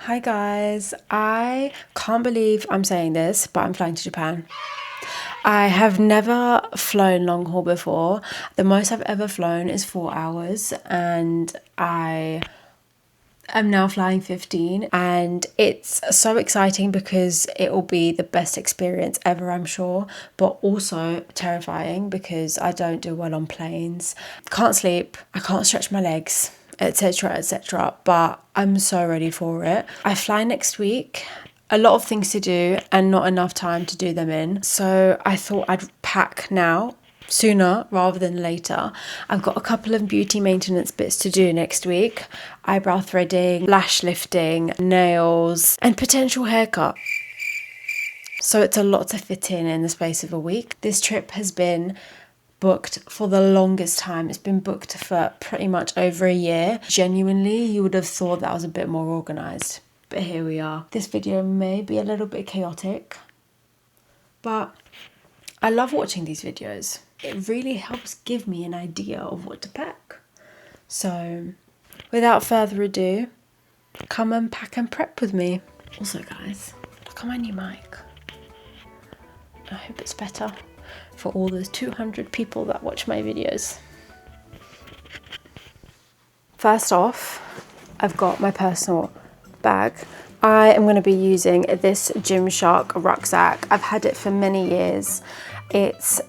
Hi guys, I can't believe I'm saying this, but I'm flying to Japan. I have never flown long haul before. The most I've ever flown is 4 hours, and I am now flying 15, and it's so exciting because it will be the best experience ever, I'm sure, but also terrifying because I don't do well on planes. Can't sleep, I can't stretch my legs, etc, etc, but I'm so ready for it. I fly next week. A lot of things to do and not enough time to do them in, so I thought I'd pack now, sooner rather than later. I've got a couple of beauty maintenance bits to do next week: eyebrow threading, lash lifting, nails, and potential haircut. So it's a lot to fit in the space of a week. This trip has been booked for the longest time. It's been booked for pretty much over a year. Genuinely, you would have thought that I was a bit more organised, but here we are. This video may be a little bit chaotic, but I love watching these videos. It really helps give me an idea of what to pack. So without further ado, come and pack and prep with me. Also guys, look at my new mic. I hope it's better for all those 200 people that watch my videos. First off, I've got my personal bag. I am going to be using this Gymshark rucksack. I've had it for many years. It's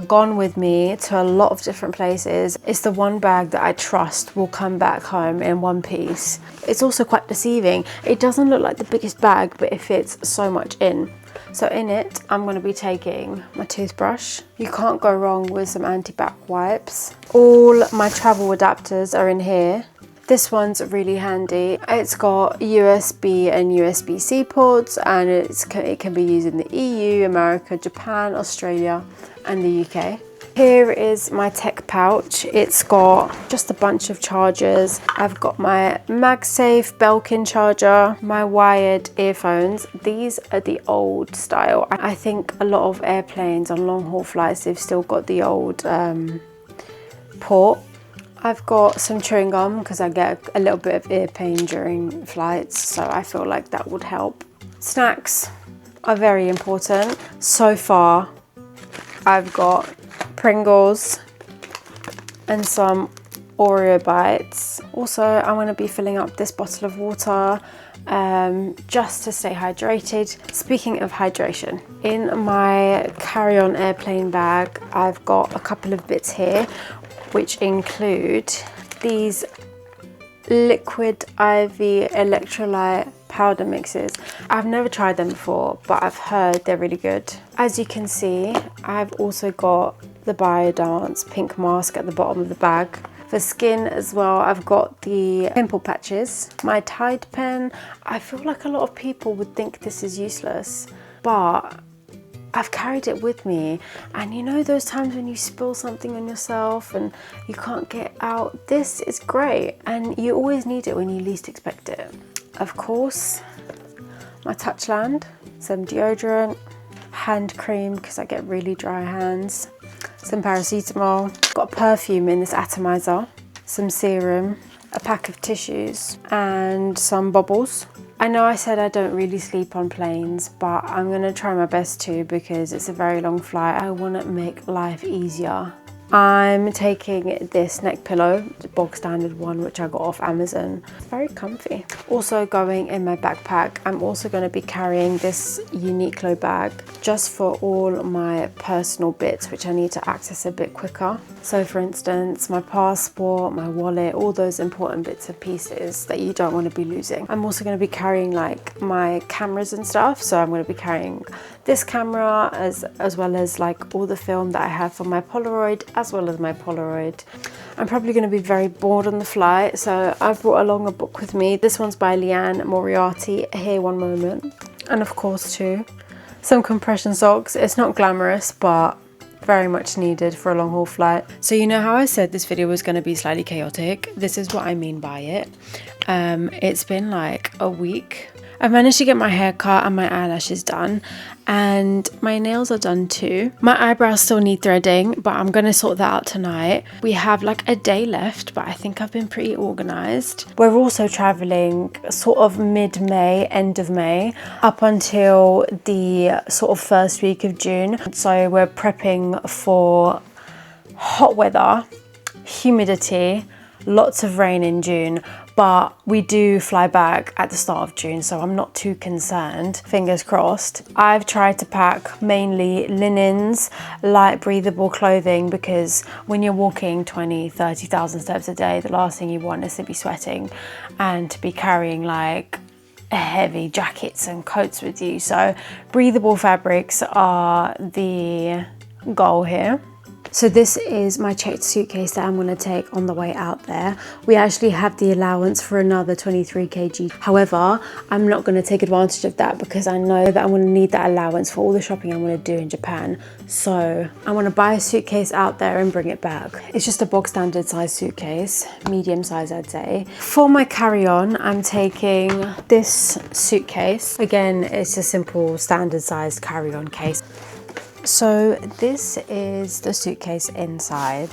gone with me to a lot of different places. It's the one bag that I trust will come back home in one piece. It's also quite deceiving. It doesn't look like the biggest bag, but it fits so much in. So in it, I'm going to be taking my toothbrush. You can't go wrong with some anti-bac wipes. All my travel adapters are in here. This one's really handy. It's got USB and USB-C ports, and it can be used in the EU, America, Japan, Australia, and the UK. Here is my tech pouch. It's got just a bunch of chargers. I've got my MagSafe Belkin charger, my wired earphones. These are the old style. I think a lot of airplanes on long haul flights, they've still got the old port. I've got some chewing gum because I get a little bit of ear pain during flights, so I feel like that would help. Snacks are very important. So far, I've got Pringles and some Oreo bites. Also, I'm going to be filling up this bottle of water just to stay hydrated. Speaking of hydration, in my carry-on airplane bag, I've got a couple of bits here, which include these liquid IV electrolyte powder mixes. I've never tried them before, but I've heard they're really good. As you can see, I've also got the Biodance pink mask at the bottom of the bag. For skin as well, I've got the pimple patches, my Tide pen. I feel like a lot of people would think this is useless, but I've carried it with me, and you know those times when you spill something on yourself and you can't get out? This is great, and you always need it when you least expect it. Of course, my Touchland, some deodorant, hand cream because I get really dry hands, some paracetamol, got a perfume in this atomizer, some serum, a pack of tissues, and some bubbles. I know I said I don't really sleep on planes, but I'm going to try my best to because it's a very long flight. I want to make life easier. I'm taking this neck pillow, the bog standard one, which I got off Amazon. It's very comfy. Also going in my backpack, I'm also going to be carrying this Uniqlo bag just for all my personal bits which I need to access a bit quicker. So for instance, my passport, my wallet, all those important bits and pieces that you don't want to be losing. I'm also going to be carrying like my cameras and stuff. So I'm going to be carrying this camera as well as like all the film that I have for my Polaroid, as well as my Polaroid. I'm probably going to be very bored on the flight, so I've brought along a book with me. This one's by Leanne Moriarty, Here One Moment. And of course too, some compression socks. It's not glamorous, but very much needed for a long haul flight. So you know how I said this video was going to be slightly chaotic? This is what I mean by it. It's been like a week I've managed to get my hair cut and my eyelashes done, and my nails are done too. My eyebrows still need threading, but I'm gonna sort that out tonight. We have like a day left, but I think I've been pretty organized. We're also traveling sort of mid-May, end of May, up until the sort of first week of June. So we're prepping for hot weather, humidity, lots of rain in June, but we do fly back at the start of June, so I'm not too concerned, fingers crossed. I've tried to pack mainly linens, light breathable clothing, because when you're walking 20,000-30,000 steps a day, the last thing you want is to be sweating and to be carrying like heavy jackets and coats with you. So breathable fabrics are the goal here. So this is my checked suitcase that I'm going to take on the way out there. We actually have the allowance for another 23 kg. However, I'm not going to take advantage of that because I know that I'm going to need that allowance for all the shopping I'm going to do in Japan. So I want to buy a suitcase out there and bring it back. It's just a bog standard size suitcase, medium size I'd say. For my carry-on, I'm taking this suitcase. Again, it's a simple standard sized carry-on case. So this is the suitcase inside.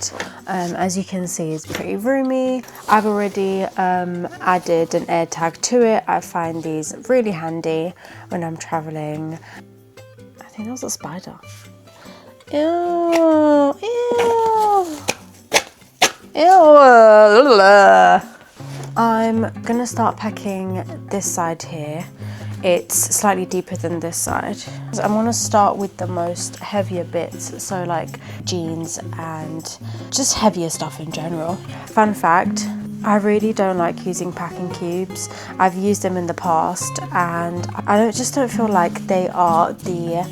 As you can see, it's pretty roomy. I've already added an air tag to it. I find these really handy when I'm traveling. I think that was a spider. Ew, ew, ew. I'm gonna start packing this side here. It's slightly deeper than this side. I'm gonna start with the most heavier bits, so like jeans and just heavier stuff in general. Fun fact, I really don't like using packing cubes. I've used them in the past and I just don't feel like they are the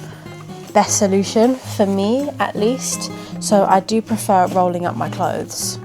best solution for me, at least. So I do prefer rolling up my clothes.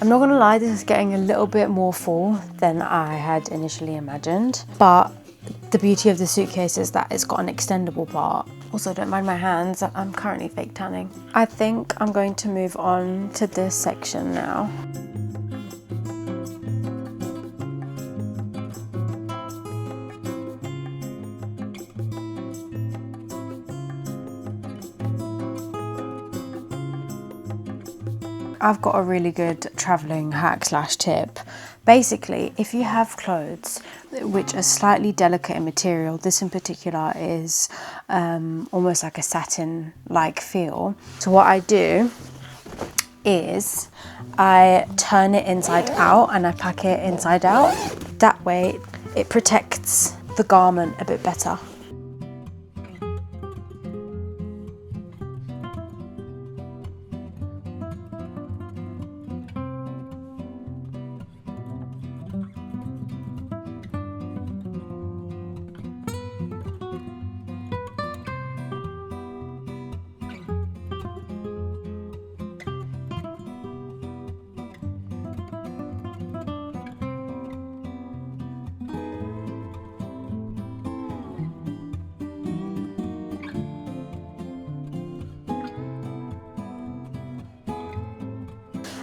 I'm not gonna lie, this is getting a little bit more full than I had initially imagined, but the beauty of the suitcase is that it's got an extendable part. Also, don't mind my hands, I'm currently fake tanning. I think I'm going to move on to this section now. I've got a really good traveling hack slash tip. Basically, if you have clothes which are slightly delicate in material, this in particular is almost like a satin-like feel. So what I do is I turn it inside out and I pack it inside out. That way it protects the garment a bit better.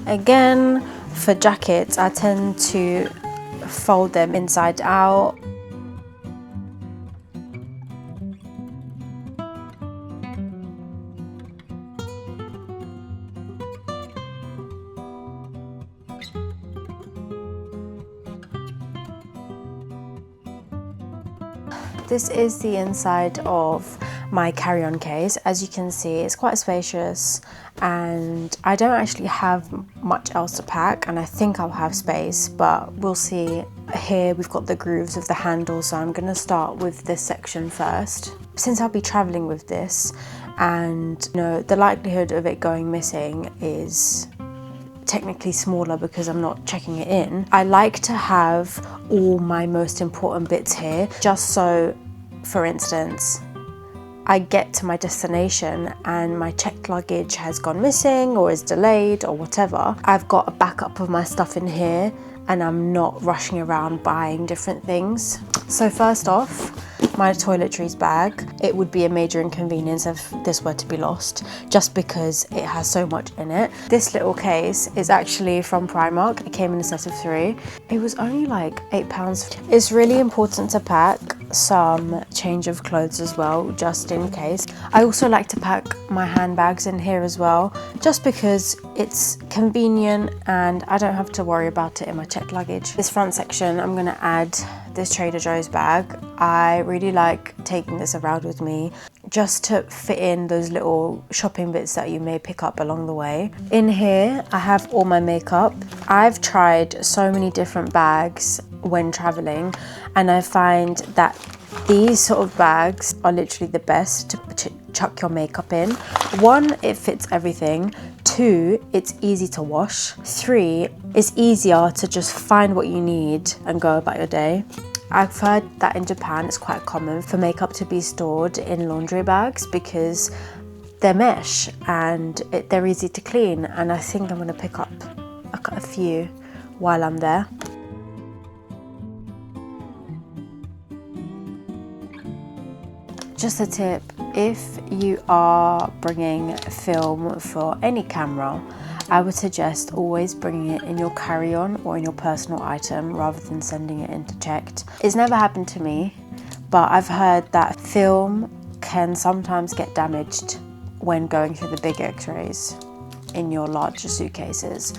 Again, for jackets, I tend to fold them inside out. This is the inside of my carry-on case. As you can see, it's quite spacious and I don't actually have much else to pack, and I think I'll have space, but we'll see. Here we've got the grooves of the handle, so I'm gonna start with this section first. Since I'll be traveling with this, and you know, the likelihood of it going missing is technically smaller because I'm not checking it in, I like to have all my most important bits here, just so, for instance, I get to my destination and my checked luggage has gone missing or is delayed or whatever, I've got a backup of my stuff in here and I'm not rushing around buying different things. So first off, my toiletries bag. It would be a major inconvenience if this were to be lost, just because it has so much in it. This little case is actually from Primark. It came in a set of 3. It was only like £8. It's really important to pack some change of clothes as well, just in case. I also like to pack my handbags in here as well, just because it's convenient and I don't have to worry about it in my checked luggage. This front section, I'm gonna add this Trader Joe's bag. I really like taking this around with me just to fit in those little shopping bits that you may pick up along the way. In here, I have all my makeup. I've tried so many different bags when traveling, and I find that these sort of bags are literally the best to chuck your makeup in. 1, it fits everything. 2, it's easy to wash. 3, it's easier to just find what you need and go about your day. I've heard that in Japan it's quite common for makeup to be stored in laundry bags because they're mesh and they're easy to clean, and I think I'm going to pick up a few while I'm there. Just a tip, if you are bringing film for any camera, I would suggest always bringing it in your carry-on or in your personal item rather than sending it into checked. It's never happened to me, but I've heard that film can sometimes get damaged when going through the big x-rays in your larger suitcases.